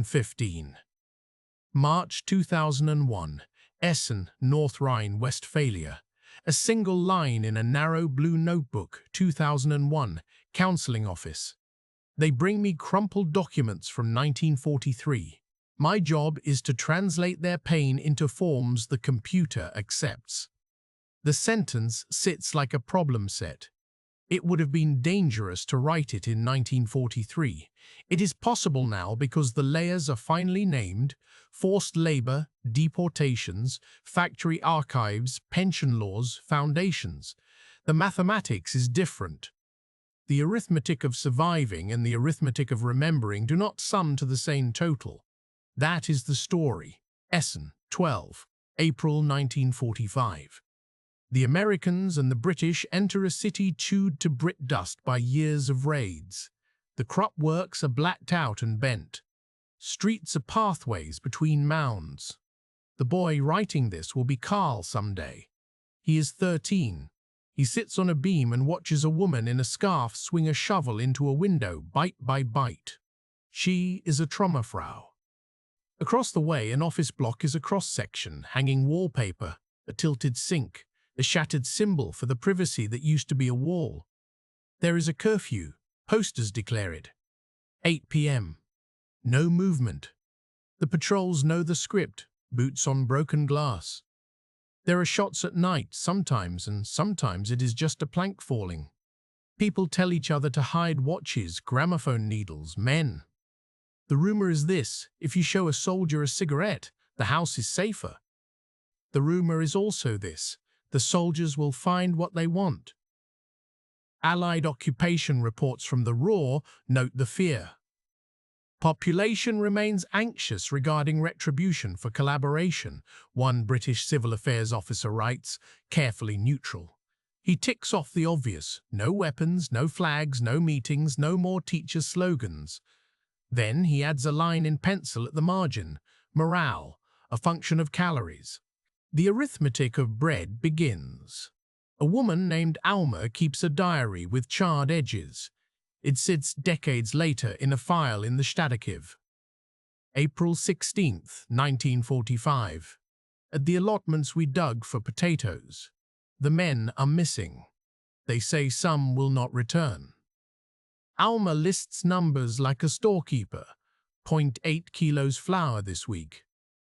15. March 2001, Essen, North Rhine-Westphalia. A single line in a narrow blue notebook, 2001, counseling office. They bring me crumpled documents from 1943. My job is to translate their pain into forms the computer accepts. The sentence sits like a problem set. It would have been dangerous to write it in 1943. It is possible now because the layers are finally named: forced labor, deportations, factory archives, pension laws, foundations. The mathematics is different. The arithmetic of surviving and the arithmetic of remembering do not sum to the same total. That is the story. Essen, 12, April 1945. The Americans and the British enter a city chewed to Brit dust by years of raids. The crop works are blacked out and bent. Streets are pathways between mounds. The boy writing this will be Carl someday. He is 13. He sits on a beam and watches a woman in a scarf swing a shovel into a window, bite by bite. She is a Trommerfrau. Across the way, an office block is a cross-section, hanging wallpaper, a tilted sink, a shattered symbol for the privacy that used to be a wall. There is a curfew. Posters declare it. 8 p.m. No movement. The patrols know the script, boots on broken glass. There are shots at night sometimes, and sometimes it is just a plank falling. People tell each other to hide watches, gramophone needles, men. The rumor is this: if you show a soldier a cigarette, the house is safer. The rumor is also this: the soldiers will find what they want. Allied occupation reports from the Ruhr note the fear. Population remains anxious regarding retribution for collaboration, one British civil affairs officer writes, carefully neutral. He ticks off the obvious: no weapons, no flags, no meetings, no more teacher slogans. Then he adds a line in pencil at the margin: morale, a function of calories. The arithmetic of bread begins. A woman named Alma keeps a diary with charred edges. It sits decades later in a file in the Stadtarchiv. April 16, 1945. At the allotments we dug for potatoes. The men are missing. They say some will not return. Alma lists numbers like a storekeeper. 0.8 kilos flour this week.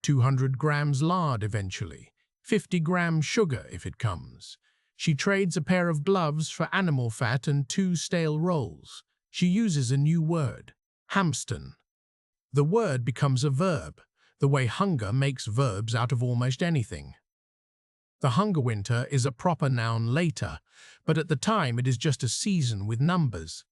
200 grams lard eventually, 50 grams sugar if it comes. She trades a pair of gloves for animal fat and 2 stale rolls. She uses a new word: hamstern. The word becomes a verb, the way hunger makes verbs out of almost anything. The hunger winter is a proper noun later, but at the time it is just a season with numbers.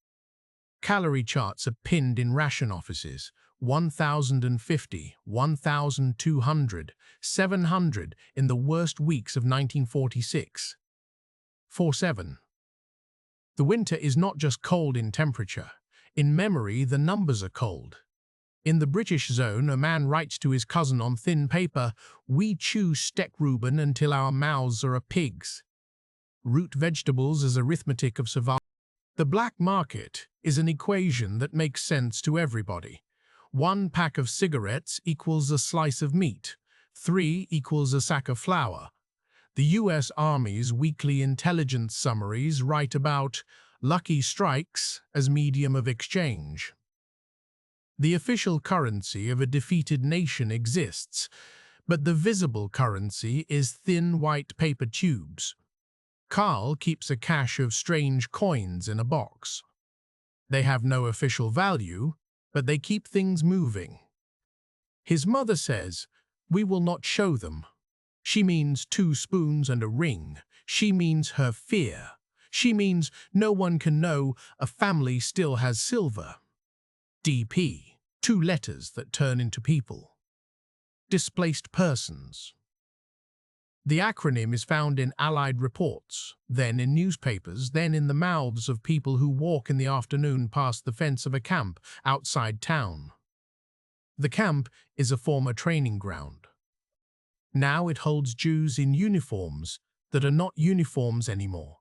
Calorie charts are pinned in ration offices: 1,050, 1,200, 700 in the worst weeks of 1946. 47. The winter is not just cold in temperature. In memory, the numbers are cold. In the British zone, a man writes to his cousin on thin paper: "We chew Steckrüben until our mouths are a pig's." Root vegetables as arithmetic of survival. The black market is an equation that makes sense to everybody. 1 pack of cigarettes equals a slice of meat. 3 equals a sack of flour. The U.S. Army's weekly intelligence summaries write about lucky strikes as medium of exchange. The official currency of a defeated nation exists, but the visible currency is thin white paper tubes. Carl keeps a cache of strange coins in a box. They have no official value, but they keep things moving. His mother says, "We will not show them." She means 2 spoons and a ring. She means her fear. She means no one can know a family still has silver. DP, 2 letters that turn into people. Displaced persons. The acronym is found in Allied reports, then in newspapers, then in the mouths of people who walk in the afternoon past the fence of a camp outside town. The camp is a former training ground. Now it holds Jews in uniforms that are not uniforms anymore.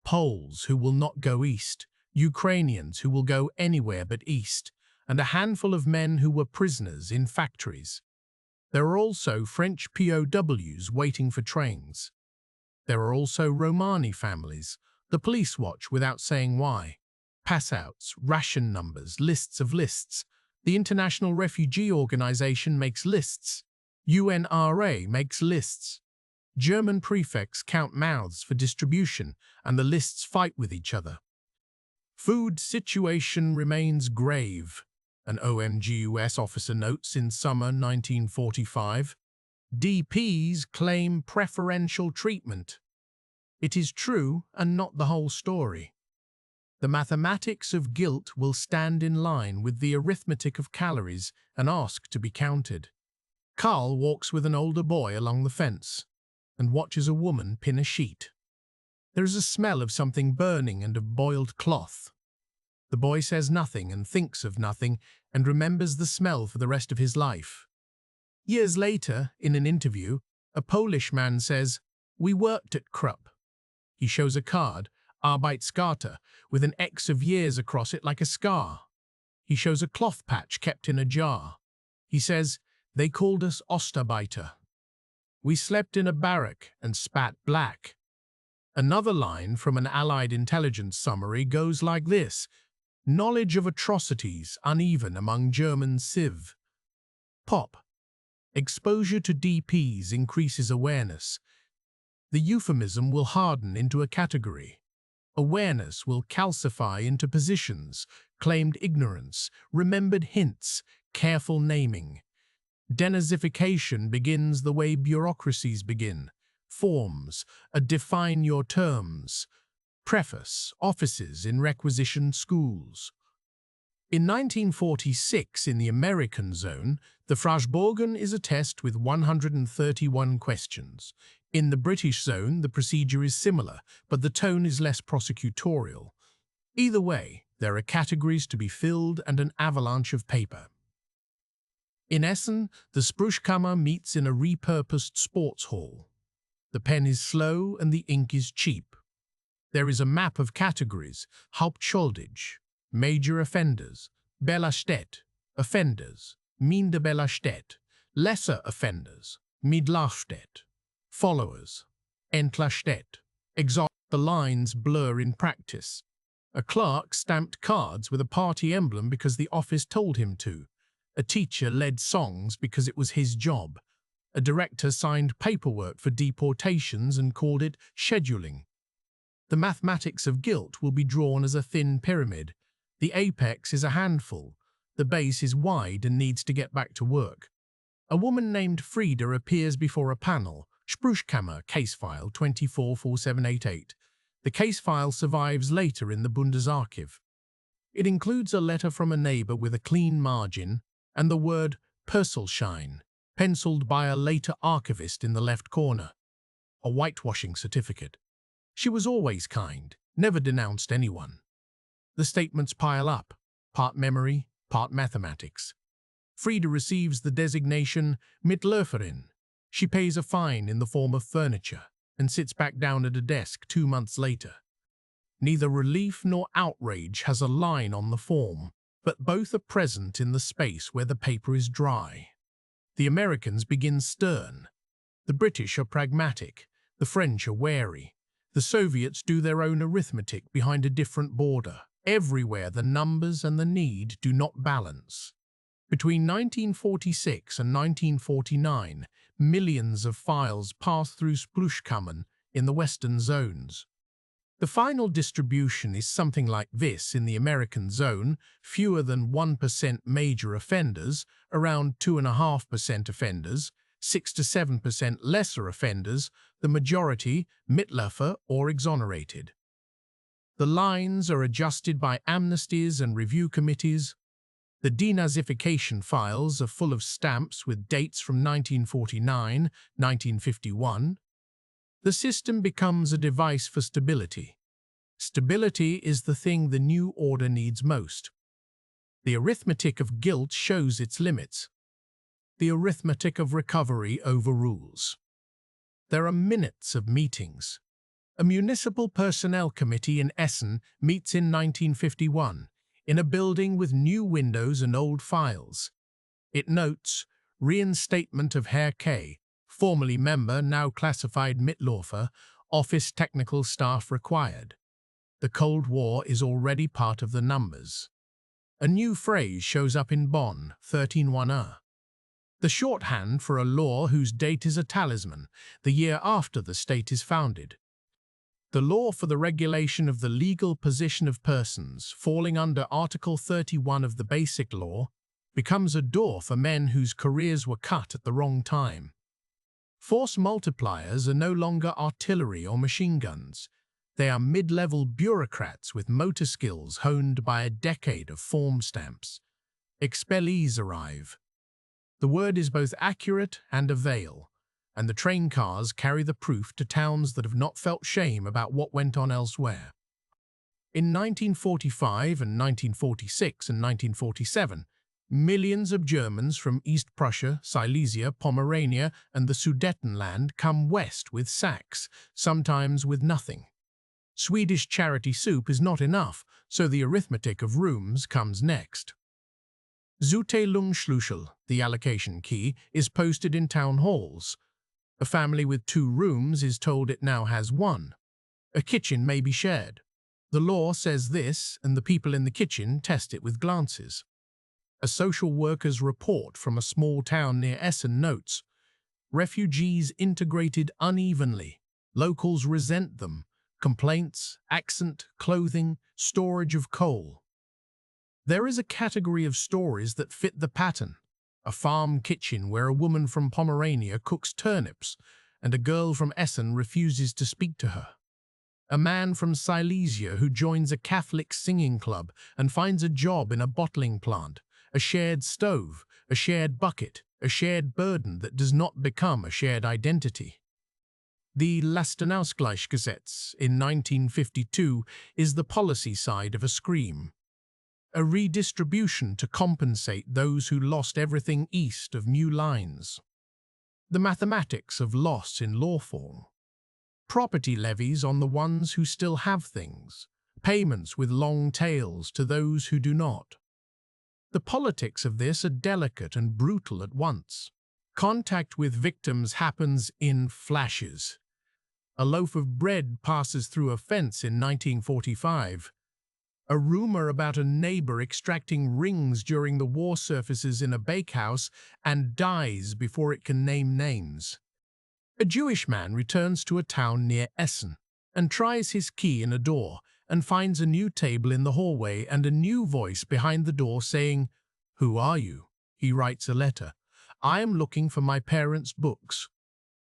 Poles who will not go east, Ukrainians who will go anywhere but east, and a handful of men who were prisoners in factories. There are also French POWs waiting for trains. There are also Romani families, the police watch without saying why. Passouts, ration numbers, lists of lists. The International Refugee Organization makes lists. UNRWA makes lists. German prefects count mouths for distribution, and the lists fight with each other. Food situation remains grave, an OMGUS officer notes in summer 1945. DPs claim preferential treatment. It is true and not the whole story. The mathematics of guilt will stand in line with the arithmetic of calories and ask to be counted. Carl walks with an older boy along the fence and watches a woman pin a sheet. There is a smell of something burning and of boiled cloth. The boy says nothing and thinks of nothing and remembers the smell for the rest of his life. Years later, in an interview, a Polish man says, "We worked at Krupp." He shows a card, Arbeitskarte, with an X of years across it like a scar. He shows a cloth patch kept in a jar. He says, "They called us Ostarbeiter. We slept in a barrack and spat black." Another line from an Allied intelligence summary goes like this: "Knowledge of atrocities uneven among German civ." Pop. Exposure to DPs increases awareness. The euphemism will harden into a category. Awareness will calcify into positions, claimed ignorance, remembered hints, careful naming. Denazification begins the way bureaucracies begin. Forms, define your terms. Preface, offices in requisition schools. In 1946, in the American zone, the Frashbogen is a test with 131 questions. In the British zone, the procedure is similar, but the tone is less prosecutorial. Either way, there are categories to be filled and an avalanche of paper. In Essen, the Sprüchkammer meets in a repurposed sports hall. The pen is slow and the ink is cheap. There is a map of categories: Hauptschuldig, major offenders; Belastet, offenders; Minder Belastet, lesser offenders; Midlastet, followers; Entlastet, exhaust. The lines blur in practice. A clerk stamped cards with a party emblem because the office told him to. A teacher led songs because it was his job. A director signed paperwork for deportations and called it scheduling. The mathematics of guilt will be drawn as a thin pyramid. The apex is a handful. The base is wide and needs to get back to work. A woman named Frieda appears before a panel. Sprüchkammer case file 244788. The case file survives later in the Bundesarchiv. It includes a letter from a neighbor with a clean margin and the word Perselschein, penciled by a later archivist in the left corner. A whitewashing certificate. She was always kind, never denounced anyone. The statements pile up, part memory, part mathematics. Frieda receives the designation Mitläuferin. She pays a fine in the form of furniture and sits back down at a desk 2 months later. Neither relief nor outrage has a line on the form, but both are present in the space where the paper is dry. The Americans begin stern. The British are pragmatic. The French are wary. The Soviets do their own arithmetic behind a different border. Everywhere the numbers and the need do not balance. Between 1946 and 1949, millions of files pass through Sprüchkammern in the western zones. The final distribution is something like this in the American zone: fewer than 1% major offenders, around 2.5% offenders, 6 to 7% lesser offenders, the majority Mitläufer or exonerated. The lines are adjusted by amnesties and review committees. The denazification files are full of stamps with dates from 1949, 1951. The system becomes a device for stability. Stability is the thing the new order needs most. The arithmetic of guilt shows its limits. The arithmetic of recovery overrules. There are minutes of meetings. A municipal personnel committee in Essen meets in 1951. in a building with new windows and old files. It notes, reinstatement of Herr K., formerly member, now classified Mitläufer, office technical staff required. The Cold War is already part of the numbers. A new phrase shows up in Bonn, 131 the shorthand for a law whose date is a talisman, the year after the state is founded. The law for the regulation of the legal position of persons falling under Article 31 of the Basic Law becomes a door for men whose careers were cut at the wrong time. Force multipliers are no longer artillery or machine guns. They are mid-level bureaucrats with motor skills honed by a decade of form stamps. Expellees arrive. The word is both accurate and a veil, and the train cars carry the proof to towns that have not felt shame about what went on elsewhere. In 1945 and 1946 and 1947, millions of Germans from East Prussia, Silesia, Pomerania, and the Sudetenland come west with sacks, sometimes with nothing. Swedish charity soup is not enough, so the arithmetic of rooms comes next. Zuteilungsschlüssel, the allocation key, is posted in town halls. A family with 2 rooms is told it now has 1. A kitchen may be shared. The law says this, and the people in the kitchen test it with glances. A social worker's report from a small town near Essen notes, refugees integrated unevenly. Locals resent them. Complaints, accent, clothing, storage of coal. There is a category of stories that fit the pattern. A farm kitchen where a woman from Pomerania cooks turnips and a girl from Essen refuses to speak to her. A man from Silesia who joins a Catholic singing club and finds a job in a bottling plant. A shared stove, a shared bucket, a shared burden that does not become a shared identity. The Lastenausgleichsgesetz in 1952 is the policy side of a scream. A redistribution to compensate those who lost everything east of new lines. The mathematics of loss in law form. Property levies on the ones who still have things. Payments with long tails to those who do not. The politics of this are delicate and brutal at once. Contact with victims happens in flashes. A loaf of bread passes through a fence in 1945. A rumor about a neighbor extracting rings during the war surfaces in a bakehouse and dies before it can name names. A Jewish man returns to a town near Essen and tries his key in a door and finds a new table in the hallway and a new voice behind the door saying, "Who are you?" He writes a letter. "I am looking for my parents' books."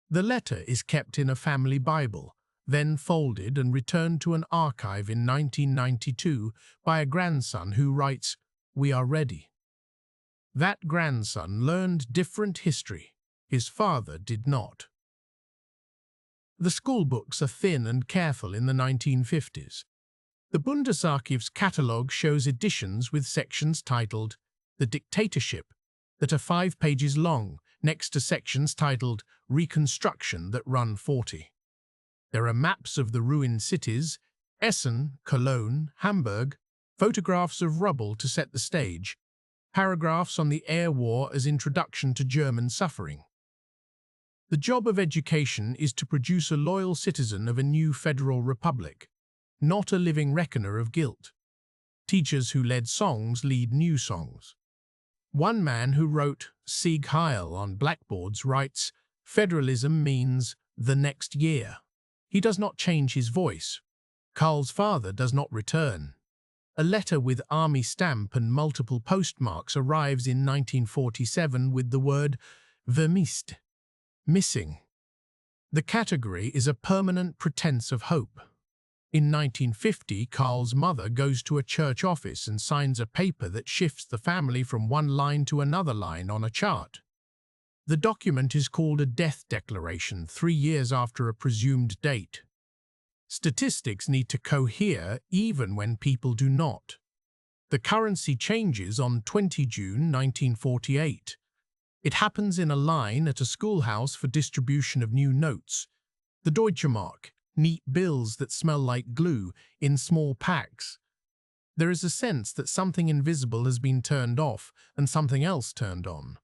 The letter is kept in a family Bible, then folded and returned to an archive in 1992 by a grandson who writes, "We are ready." That grandson learned different history. His father did not. The school books are thin and careful in the 1950s. The Bundesarchiv's catalogue shows editions with sections titled The Dictatorship that are 5 pages long, next to sections titled Reconstruction that run 40. There are maps of the ruined cities, Essen, Cologne, Hamburg, photographs of rubble to set the stage, paragraphs on the air war as introduction to German suffering. The job of education is to produce a loyal citizen of a new federal republic, not a living reckoner of guilt. Teachers who led songs lead new songs. One man who wrote Sieg Heil on blackboards writes, "Federalism means the next year." He does not change his voice. Karl's father does not return. A letter with army stamp and multiple postmarks arrives in 1947 with the word vermisst, missing. The category is a permanent pretense of hope. In 1950, Karl's mother goes to a church office and signs a paper that shifts the family from one line to another line on a chart. The document is called a death declaration 3 years after a presumed date. Statistics need to cohere even when people do not. The currency changes on 20 June 1948. It happens in a line at a schoolhouse for distribution of new notes. The Deutsche Mark, neat bills that smell like glue, in small packs. There is a sense that something invisible has been turned off and something else turned on.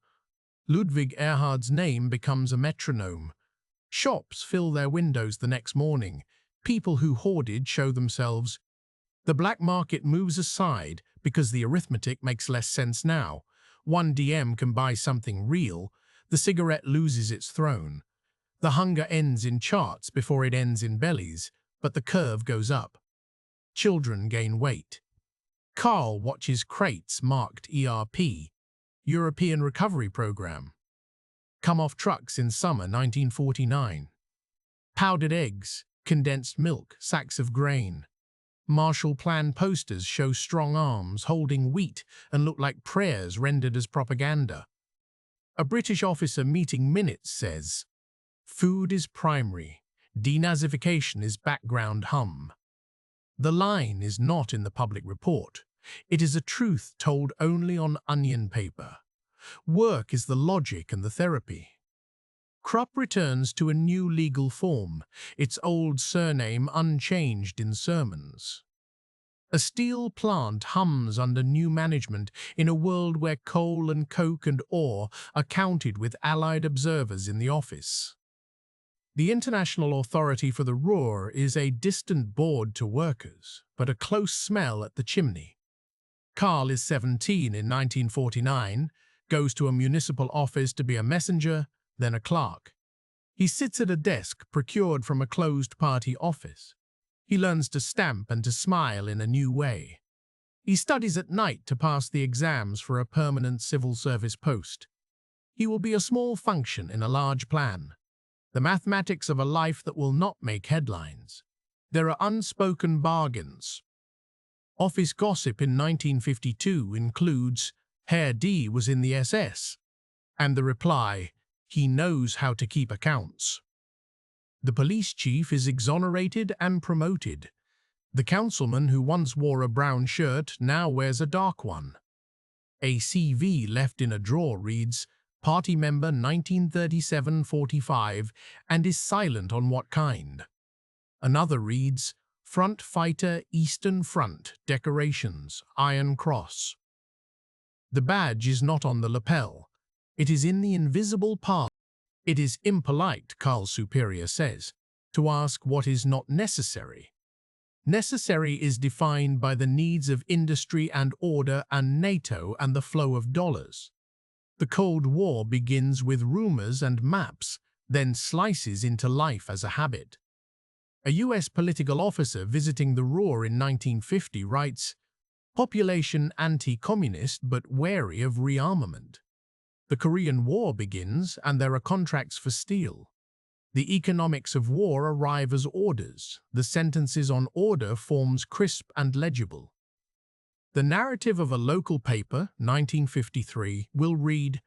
Ludwig Erhard's name becomes a metronome. Shops fill their windows the next morning. People who hoarded show themselves. The black market moves aside because the arithmetic makes less sense now. 1 DM can buy something real. The cigarette loses its throne. The hunger ends in charts before it ends in bellies, but the curve goes up. Children gain weight. Carl watches crates marked ERP, European Recovery Program, come off trucks in summer 1949. Powdered eggs, condensed milk, sacks of grain. Marshall Plan posters show strong arms holding wheat and look like prayers rendered as propaganda. A British officer meeting minutes says, "Food is primary, denazification is background hum." The line is not in the public report. It is a truth told only on onion paper. Work is the logic and the therapy. Krupp returns to a new legal form, its old surname unchanged in sermons. A steel plant hums under new management in a world where coal and coke and ore are counted with allied observers in the office. The International Authority for the Ruhr is a distant board to workers, but a close smell at the chimney. Karl is 17 in 1949, goes to a municipal office to be a messenger, then a clerk. He sits at a desk procured from a closed-party office. He learns to stamp and to smile in a new way. He studies at night to pass the exams for a permanent civil service post. He will be a small function in a large plan. The mathematics of a life that will not make headlines. There are unspoken bargains. Office gossip in 1952 includes, Herr D was in the SS, and the reply, he knows how to keep accounts. The police chief is exonerated and promoted. The councilman who once wore a brown shirt now wears a dark one. A CV left in a drawer reads, Party member 1937-45, and is silent on what kind. Another reads, Front Fighter Eastern Front, Decorations, Iron Cross. The badge is not on the lapel. It is in the invisible part. It is impolite, Karl's superior says, to ask what is not necessary. Necessary is defined by the needs of industry and order and NATO and the flow of dollars. The Cold War begins with rumors and maps, then slices into life as a habit. A U.S. political officer visiting the Ruhr in 1950 writes, population anti-communist but wary of rearmament. The Korean War begins and there are contracts for steel. The economics of war arrive as orders. The sentences on order forms crisp and legible. The narrative of a local paper, 1953, will read,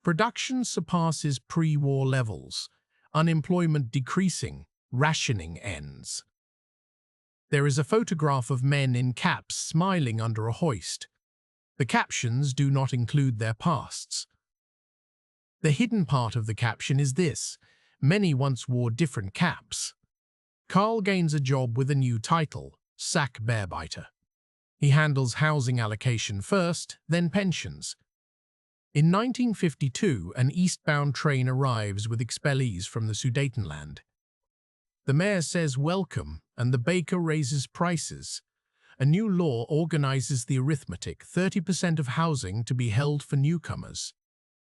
Production surpasses pre-war levels, unemployment decreasing, rationing ends. There is a photograph of men in caps smiling under a hoist. The captions do not include their pasts. The hidden part of the caption is this, many once wore different caps. Karl gains a job with a new title, Sachbearbeiter. He handles housing allocation first, then pensions. In 1952, an eastbound train arrives with expellees from the Sudetenland. The mayor says welcome, and the baker raises prices. A new law organizes the arithmetic, 30% of housing to be held for newcomers.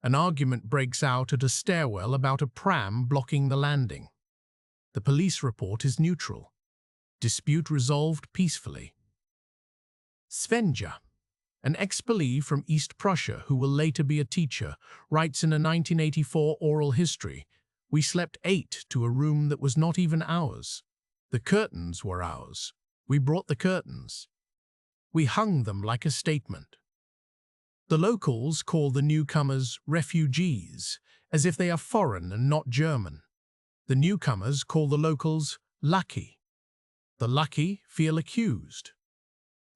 An argument breaks out at a stairwell about a pram blocking the landing. The police report is neutral. Dispute resolved peacefully. Svenja, an expellee from East Prussia who will later be a teacher, writes in a 1984 oral history, We slept 8 to a room that was not even ours. The curtains were ours. We brought the curtains. We hung them like a statement. The locals call the newcomers refugees, as if they are foreign and not German. The newcomers call the locals lucky. The lucky feel accused.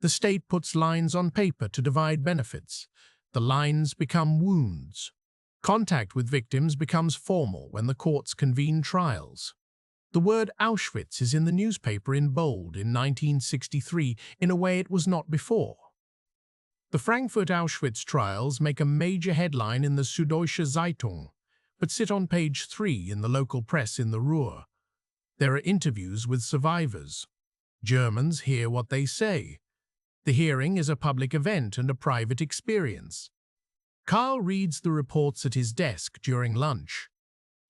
The state puts lines on paper to divide benefits. The lines become wounds. Contact with victims becomes formal when the courts convene trials. The word Auschwitz is in the newspaper in bold in 1963 in a way it was not before. The Frankfurt Auschwitz trials make a major headline in the Süddeutsche Zeitung, but sit on page 3 in the local press in the Ruhr. There are interviews with survivors. Germans hear what they say. The hearing is a public event and a private experience. Karl reads the reports at his desk during lunch.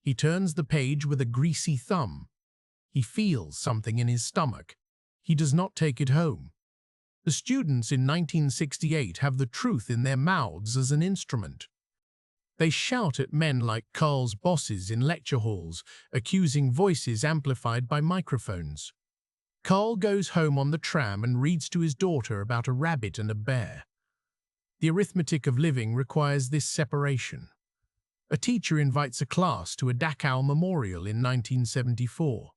He turns the page with a greasy thumb. He feels something in his stomach. He does not take it home. The students in 1968 have the truth in their mouths as an instrument. They shout at men like Karl's bosses in lecture halls, accusing voices amplified by microphones. Karl goes home on the tram and reads to his daughter about a rabbit and a bear. The arithmetic of living requires this separation. A teacher invites a class to a Dachau memorial in 1974.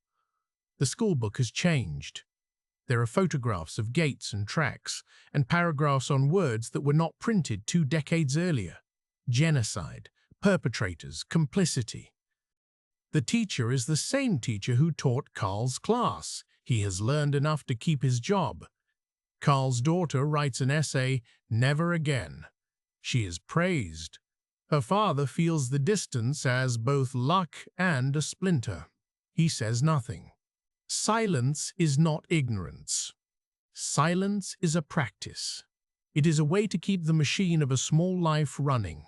The schoolbook has changed. There are photographs of gates and tracks, and paragraphs on words that were not printed 2 decades earlier. Genocide, perpetrators, complicity. The teacher is the same teacher who taught Karl's class. He has learned enough to keep his job. Karl's daughter writes an essay, "Never Again." She is praised. Her father feels the distance as both luck and a splinter. He says nothing. Silence is not ignorance. Silence is a practice. It is a way to keep the machine of a small life running.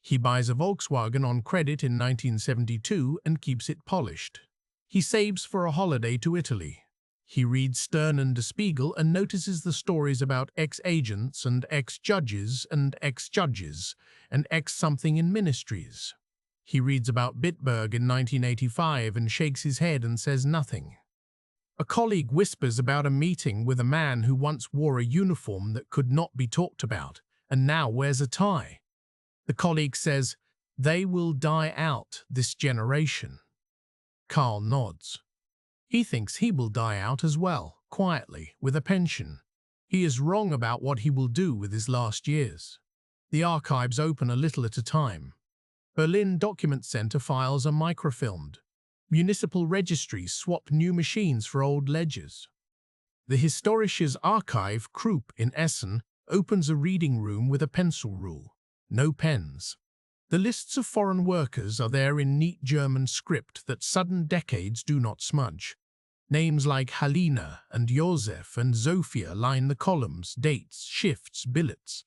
He buys a Volkswagen on credit in 1972 and keeps it polished. He saves for a holiday to Italy. He reads Stern and Der Spiegel and notices the stories about ex-agents and ex-judges and ex-judges and ex-something in ministries. He reads about Bitburg in 1985 and shakes his head and says nothing. A colleague whispers about a meeting with a man who once wore a uniform that could not be talked about and now wears a tie. The colleague says, "They will die out, this generation." Karl nods. He thinks he will die out as well, quietly, with a pension. He is wrong about what he will do with his last years. The archives open a little at a time. Berlin Document Center files are microfilmed. Municipal registries swap new machines for old ledgers. The Historisches Archiv Krupp in Essen opens a reading room with a pencil rule. No pens. The lists of foreign workers are there in neat German script that sudden decades do not smudge. Names like Halina and Josef and Zofia line the columns, dates, shifts, billets.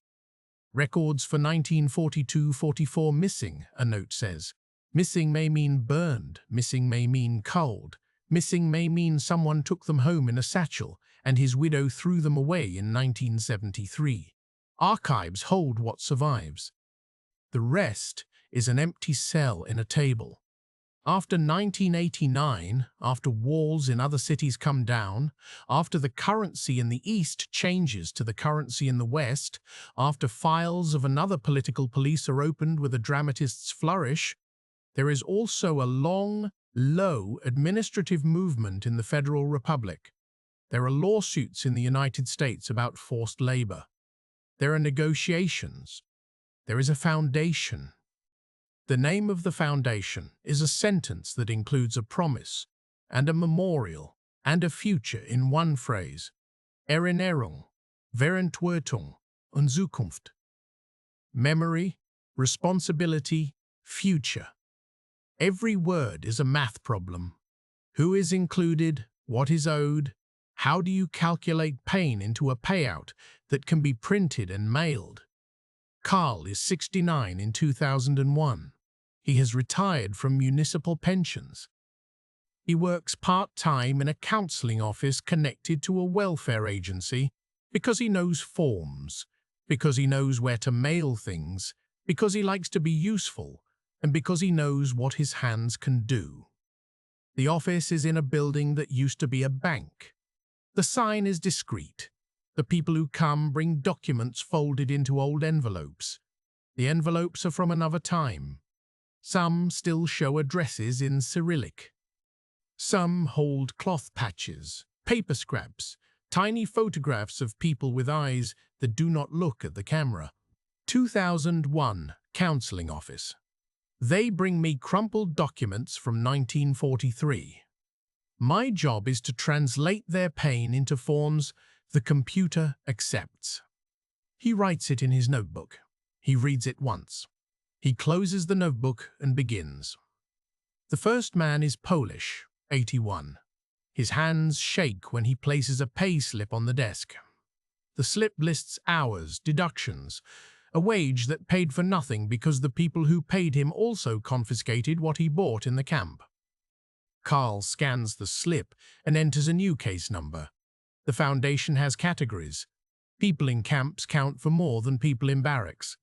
Records for 1942-44 missing, a note says. Missing may mean burned, missing may mean cold, missing may mean someone took them home in a satchel and his widow threw them away in 1973. Archives hold what survives. The rest is an empty cell in a table. After 1989, after walls in other cities come down, after the currency in the East changes to the currency in the West, after files of another political police are opened with a dramatist's flourish, there is also a long, low administrative movement in the Federal Republic. There are lawsuits in the United States about forced labor. There are negotiations. There is a foundation. The name of the foundation is a sentence that includes a promise and a memorial and a future in one phrase. Erinnerung, Verantwortung und Zukunft. Memory, responsibility, future. Every word is a math problem. Who is included? What is owed? How do you calculate pain into a payout that can be printed and mailed? Karl is 69 in 2001. He has retired from municipal pensions. He works part-time in a counseling office connected to a welfare agency because he knows forms, because he knows where to mail things, because he likes to be useful, and because he knows what his hands can do. The office is in a building that used to be a bank. The sign is discreet. The people who come bring documents folded into old envelopes. The envelopes are from another time. Some still show addresses in Cyrillic. Some hold cloth patches, paper scraps, tiny photographs of people with eyes that do not look at the camera. 2001 Counseling Office. They bring me crumpled documents from 1943. My job is to translate their pain into forms the computer accepts. He writes it in his notebook. He reads it once. He closes the notebook and begins. The first man is Polish, 81. His hands shake when he places a pay slip on the desk. The slip lists hours, deductions, a wage that paid for nothing because the people who paid him also confiscated what he bought in the camp. Carl scans the slip and enters a new case number. The foundation has categories. People in camps count for more than people in barracks.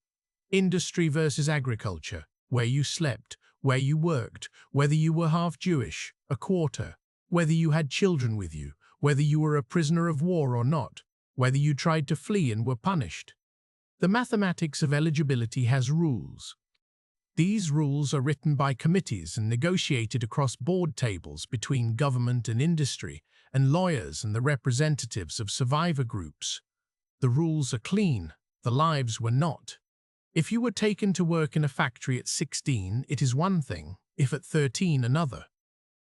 Industry versus agriculture, where you slept, where you worked, whether you were half Jewish, a quarter, whether you had children with you, whether you were a prisoner of war or not, whether you tried to flee and were punished. The mathematics of eligibility has rules. These rules are written by committees and negotiated across board tables between government and industry, and lawyers and the representatives of survivor groups. The rules are clean, the lives were not. If you were taken to work in a factory at 16, it is one thing, if at 13 another.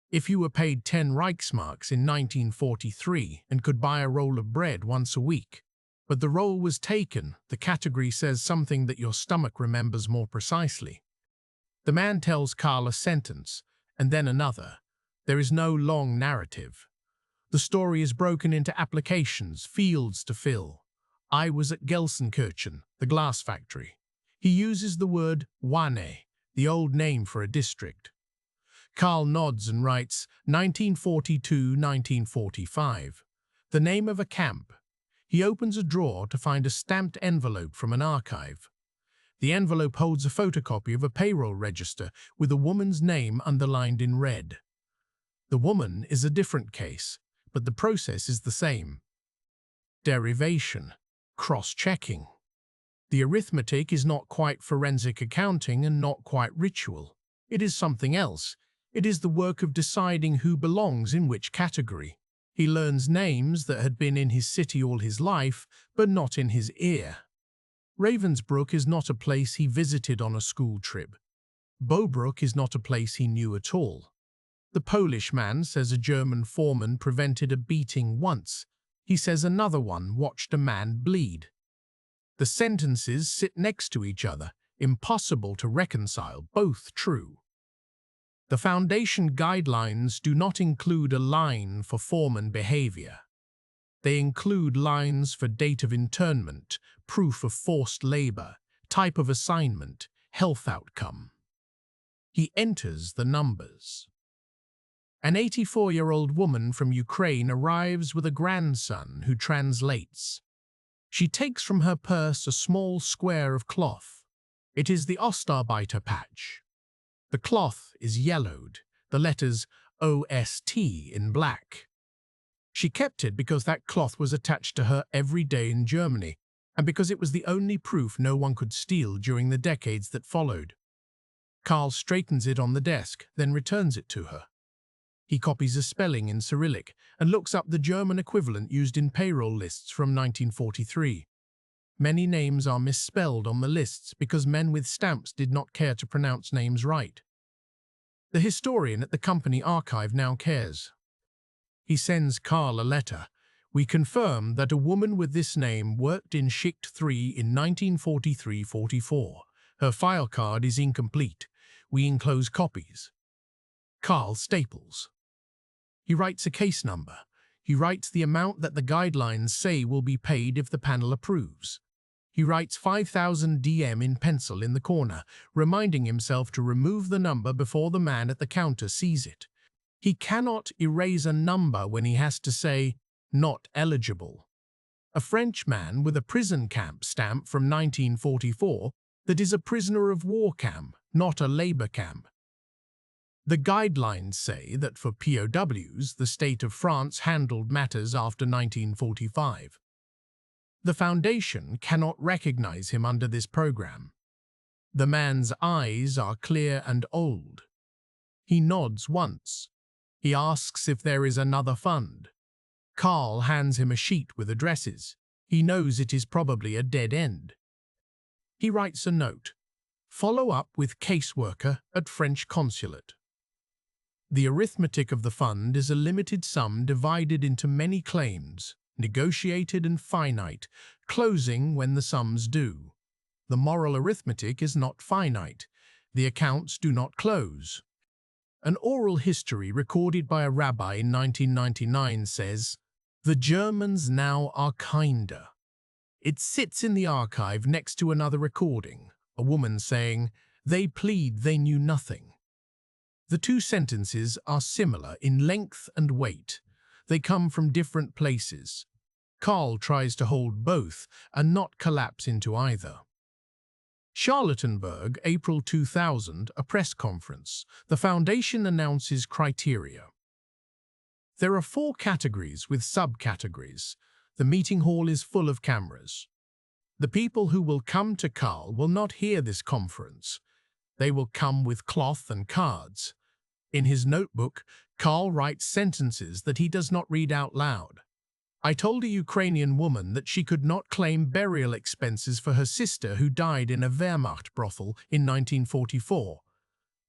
If you were paid 10 Reichsmarks in 1943 and could buy a roll of bread once a week, but the roll was taken, the category says something that your stomach remembers more precisely. The man tells Carl a sentence, and then another. There is no long narrative. The story is broken into applications, fields to fill. I was at Gelsenkirchen, the glass factory. He uses the word Wane, the old name for a district. Carl nods and writes 1942-1945, the name of a camp. He opens a drawer to find a stamped envelope from an archive. The envelope holds a photocopy of a payroll register with a woman's name underlined in red. The woman is a different case, but the process is the same. Derivation, cross-checking. The arithmetic is not quite forensic accounting and not quite ritual. It is something else. It is the work of deciding who belongs in which category. He learns names that had been in his city all his life, but not in his ear. Ravensbrück is not a place he visited on a school trip. Bobruck is not a place he knew at all. The Polish man says a German foreman prevented a beating once. He says another one watched a man bleed. The sentences sit next to each other, impossible to reconcile, both true. The Foundation guidelines do not include a line for foreman behavior. They include lines for date of internment, proof of forced labor, type of assignment, health outcome. He enters the numbers. An 84-year-old woman from Ukraine arrives with a grandson who translates. She takes from her purse a small square of cloth. It is the Ostarbeiter patch. The cloth is yellowed, the letters OST in black. She kept it because that cloth was attached to her every day in Germany, and because it was the only proof no one could steal during the decades that followed. Carl straightens it on the desk, then returns it to her. He copies a spelling in Cyrillic and looks up the German equivalent used in payroll lists from 1943. Many names are misspelled on the lists because men with stamps did not care to pronounce names right. The historian at the company archive now cares. He sends Carl a letter. We confirm that a woman with this name worked in Schicht 3 in 1943-44. Her file card is incomplete. We enclose copies. Carl staples. He writes a case number. He writes the amount that the guidelines say will be paid if the panel approves. He writes 5,000 DM in pencil in the corner, reminding himself to remove the number before the man at the counter sees it. He cannot erase a number when he has to say, not eligible. A French man with a prison camp stamp from 1944 that is a prisoner of war camp, not a labor camp. The guidelines say that for POWs, the state of France handled matters after 1945. The Foundation cannot recognize him under this program. The man's eyes are clear and old. He nods once. He asks if there is another fund. Carl hands him a sheet with addresses. He knows it is probably a dead end. He writes a note. Follow up with caseworker at French consulate. The arithmetic of the fund is a limited sum divided into many claims, negotiated and finite, closing when the sum's due. The moral arithmetic is not finite. The accounts do not close. An oral history recorded by a rabbi in 1999 says, "The Germans now are kinder." It sits in the archive next to another recording, a woman saying, "They plead they knew nothing." The two sentences are similar in length and weight. They come from different places. Karl tries to hold both and not collapse into either. Charlottenburg, April 2000, a press conference. The foundation announces criteria. There are 4 categories with subcategories. The meeting hall is full of cameras. The people who will come to Karl will not hear this conference. They will come with cloth and cards. In his notebook, Karl writes sentences that he does not read out loud. "I told a Ukrainian woman that she could not claim burial expenses for her sister who died in a Wehrmacht brothel in 1944.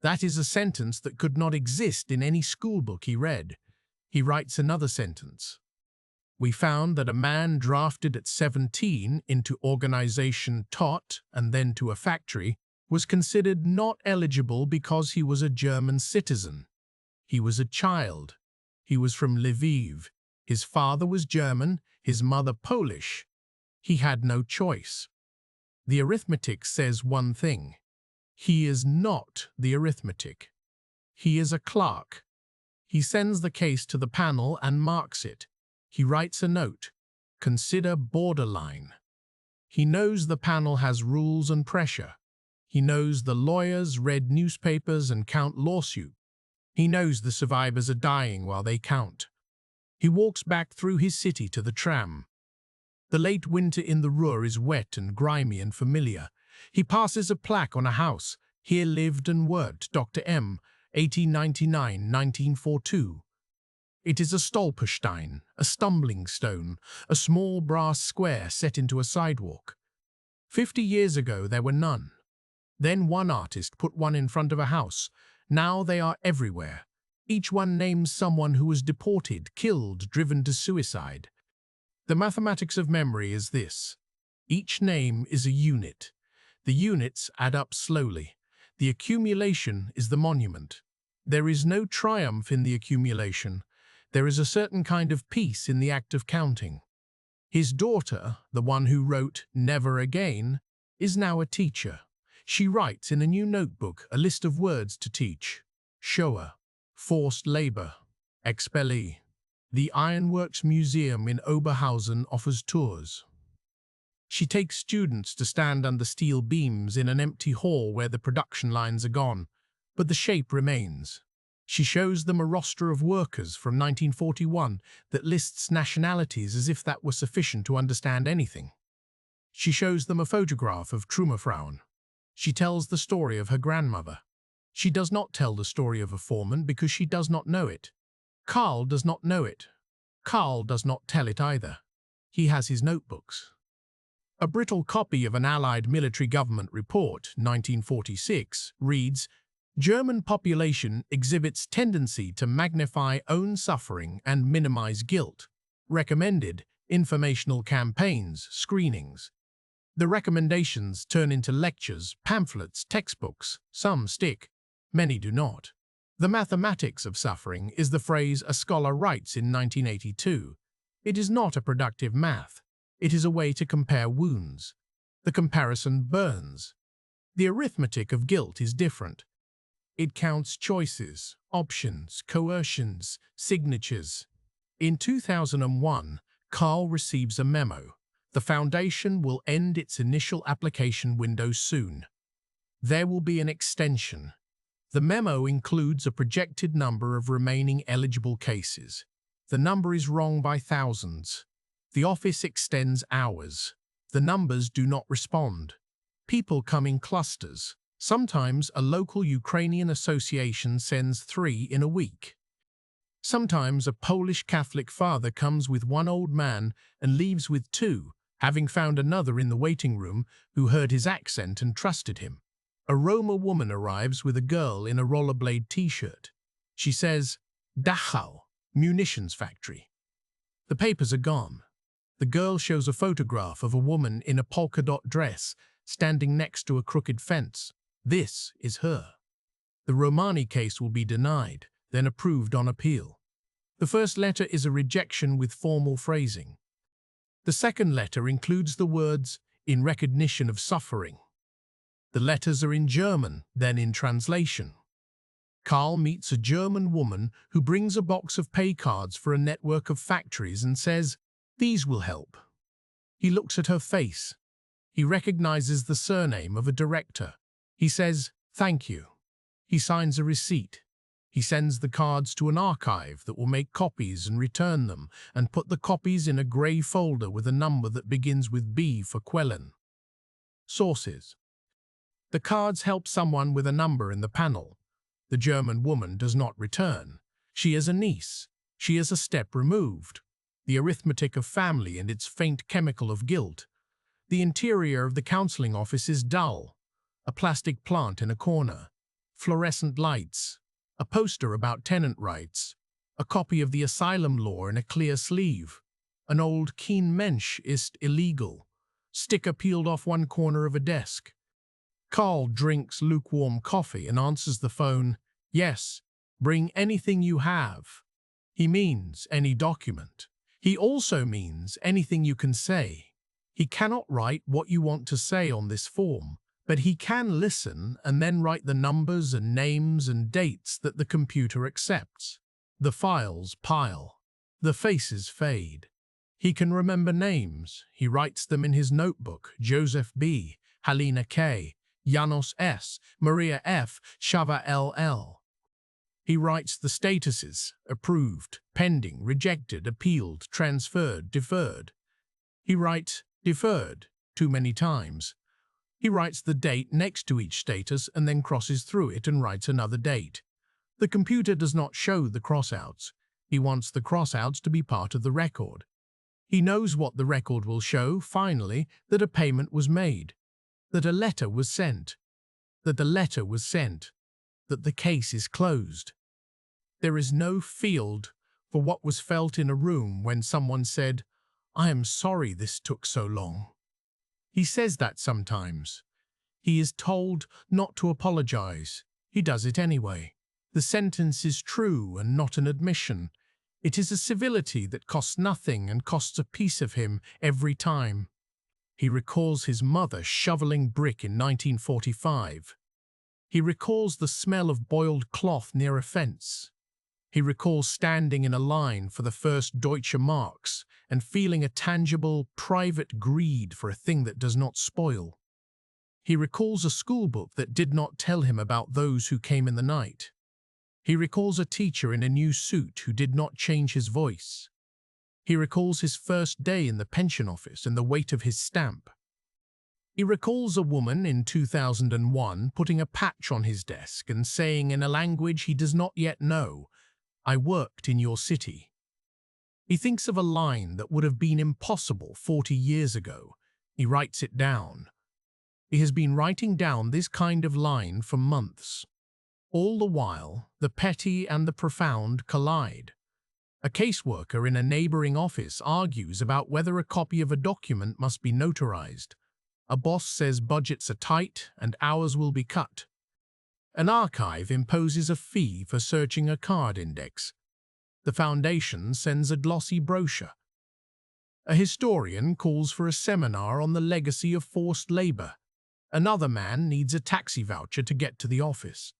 That is a sentence that could not exist in any schoolbook he read. He writes another sentence. "We found that a man drafted at 17 into organization TOT and then to a factory was considered not eligible because he was a German citizen. He was a child. He was from Lviv. His father was German, his mother Polish. He had no choice." The arithmetic says one thing. He is not the arithmetic. He is a clerk. He sends the case to the panel and marks it. He writes a note. Consider borderline. He knows the panel has rules and pressure. He knows the lawyers read newspapers and count lawsuits. He knows the survivors are dying while they count. He walks back through his city to the tram. The late winter in the Ruhr is wet and grimy and familiar. He passes a plaque on a house. "Here lived and worked Dr. M, 1899–1942. It is a stolperstein, a stumbling stone, a small brass square set into a sidewalk. 50 years ago there were none. Then one artist put one in front of a house. Now they are everywhere. Each one names someone who was deported, killed, driven to suicide. The mathematics of memory is this. Each name is a unit. The units add up slowly. The accumulation is the monument. There is no triumph in the accumulation. There is a certain kind of peace in the act of counting." His daughter, the one who wrote "Never Again," is now a teacher. She writes in a new notebook a list of words to teach. Shoah, forced labor, expellee. The Ironworks Museum in Oberhausen offers tours. She takes students to stand under steel beams in an empty hall where the production lines are gone, but the shape remains. She shows them a roster of workers from 1941 that lists nationalities as if that were sufficient to understand anything. She shows them a photograph of Trümmerfrauen. She tells the story of her grandmother. She does not tell the story of a foreman because she does not know it. Karl does not know it. Karl does not tell it either. He has his notebooks. A brittle copy of an Allied military government report, 1946, reads, "German population exhibits tendency to magnify own suffering and minimize guilt. Recommended informational campaigns, screenings." The recommendations turn into lectures, pamphlets, textbooks. Some stick, many do not. The mathematics of suffering is the phrase a scholar writes in 1982. It is not a productive math. It is a way to compare wounds. The comparison burns. The arithmetic of guilt is different. It counts choices, options, coercions, signatures. In 2001, Karl receives a memo. The foundation will end its initial application window soon. There will be an extension. The memo includes a projected number of remaining eligible cases. The number is wrong by thousands. The office extends hours. The numbers do not respond. People come in clusters. Sometimes a local Ukrainian association sends 3 in a week. Sometimes a Polish Catholic father comes with one old man and leaves with 2, having found another in the waiting room who heard his accent and trusted him. A Roma woman arrives with a girl in a rollerblade t-shirt. She says, Dachau, munitions factory. The papers are gone. The girl shows a photograph of a woman in a polka-dot dress standing next to a crooked fence. This is her. The Romani case will be denied, then approved on appeal. The first letter is a rejection with formal phrasing. The second letter includes the words, in recognition of suffering. The letters are in German, then in translation. Karl meets a German woman who brings a box of pay cards for a network of factories and says, "These will help." He looks at her face. He recognizes the surname of a director. He says, "Thank you." He signs a receipt. He sends the cards to an archive that will make copies and return them, and put the copies in a grey folder with a number that begins with B for Quellen. Sources. The cards help someone with a number in the panel. The German woman does not return. She is a niece. She is a step removed. The arithmetic of family and its faint chemical of guilt. The interior of the counseling office is dull. A plastic plant in a corner. Fluorescent lights. A poster about tenant rights. A copy of the asylum law in a clear sleeve. An old Kein Mensch ist illegal. Sticker peeled off one corner of a desk. Karl drinks lukewarm coffee and answers the phone, "Yes, bring anything you have." He means any document. He also means anything you can say. He cannot write what you want to say on this form, but he can listen and then write the numbers and names and dates that the computer accepts. The files pile. The faces fade. He can remember names. He writes them in his notebook: Joseph B., Halina K., Janos S., Maria F., Shava LL. He writes the statuses: approved, pending, rejected, appealed, transferred, deferred. He writes deferred too many times. He writes the date next to each status and then crosses through it and writes another date. The computer does not show the crossouts. He wants the crossouts to be part of the record. He knows what the record will show, finally, that a payment was made, that a letter was sent, that the letter was sent, that the case is closed. There is no field for what was felt in a room when someone said, "I am sorry this took so long." He says that sometimes. He is told not to apologize. He does it anyway. The sentence is true and not an admission. It is a civility that costs nothing and costs a piece of him every time. He recalls his mother shoveling brick in 1945. He recalls the smell of boiled cloth near a fence. He recalls standing in a line for the first Deutsche Marks and feeling a tangible, private greed for a thing that does not spoil. He recalls a schoolbook that did not tell him about those who came in the night. He recalls a teacher in a new suit who did not change his voice. He recalls his first day in the pension office and the weight of his stamp. He recalls a woman in 2001 putting a patch on his desk and saying in a language he does not yet know, "I worked in your city." He thinks of a line that would have been impossible 40 years ago. He writes it down. He has been writing down this kind of line for months. All the while, the petty and the profound collide. A caseworker in a neighboring office argues about whether a copy of a document must be notarized. A boss says budgets are tight and hours will be cut. An archive imposes a fee for searching a card index. The foundation sends a glossy brochure. A historian calls for a seminar on the legacy of forced labor. Another man needs a taxi voucher to get to the office.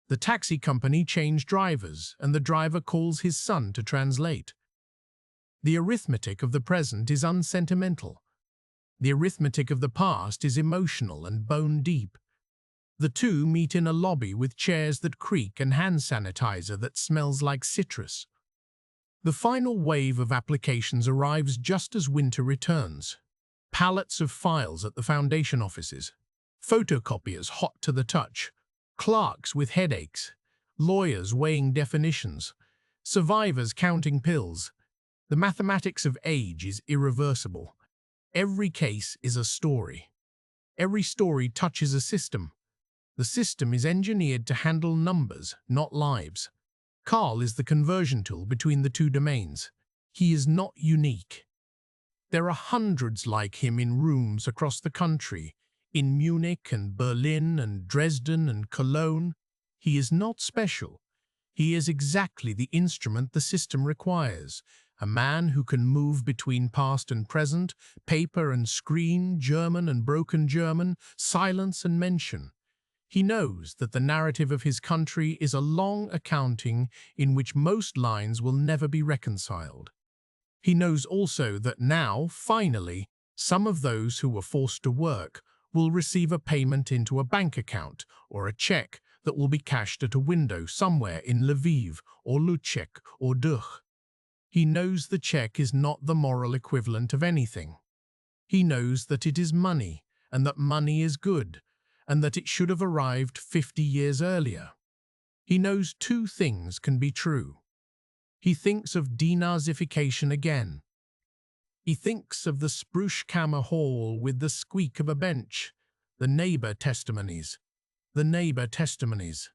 The taxi company changed drivers, and the driver calls his son to translate. The arithmetic of the present is unsentimental. The arithmetic of the past is emotional and bone-deep. The two meet in a lobby with chairs that creak and hand sanitizer that smells like citrus. The final wave of applications arrives just as winter returns. Pallets of files at the foundation offices. Photocopiers hot to the touch. Clerks with headaches. Lawyers weighing definitions. Survivors counting pills. The mathematics of age is irreversible. Every case is a story. Every story touches a system. The system is engineered to handle numbers, not lives. Carl is the conversion tool between the two domains. He is not unique. There are hundreds like him in rooms across the country, in Munich and Berlin and Dresden and Cologne. He is not special. He is exactly the instrument the system requires, a man who can move between past and present, paper and screen, German and broken German, silence and mention. He knows that the narrative of his country is a long accounting in which most lines will never be reconciled. He knows also that now, finally, some of those who were forced to work will receive a payment into a bank account or a check that will be cashed at a window somewhere in Lviv or Luchek or Duch. He knows the check is not the moral equivalent of anything. He knows that it is money, and that money is good, and that it should have arrived 50 years earlier. He knows two things can be true. He thinks of denazification again. He thinks of the Spruchkammer hall with the squeak of a bench, the neighbor testimonies. The neighbor testimonies.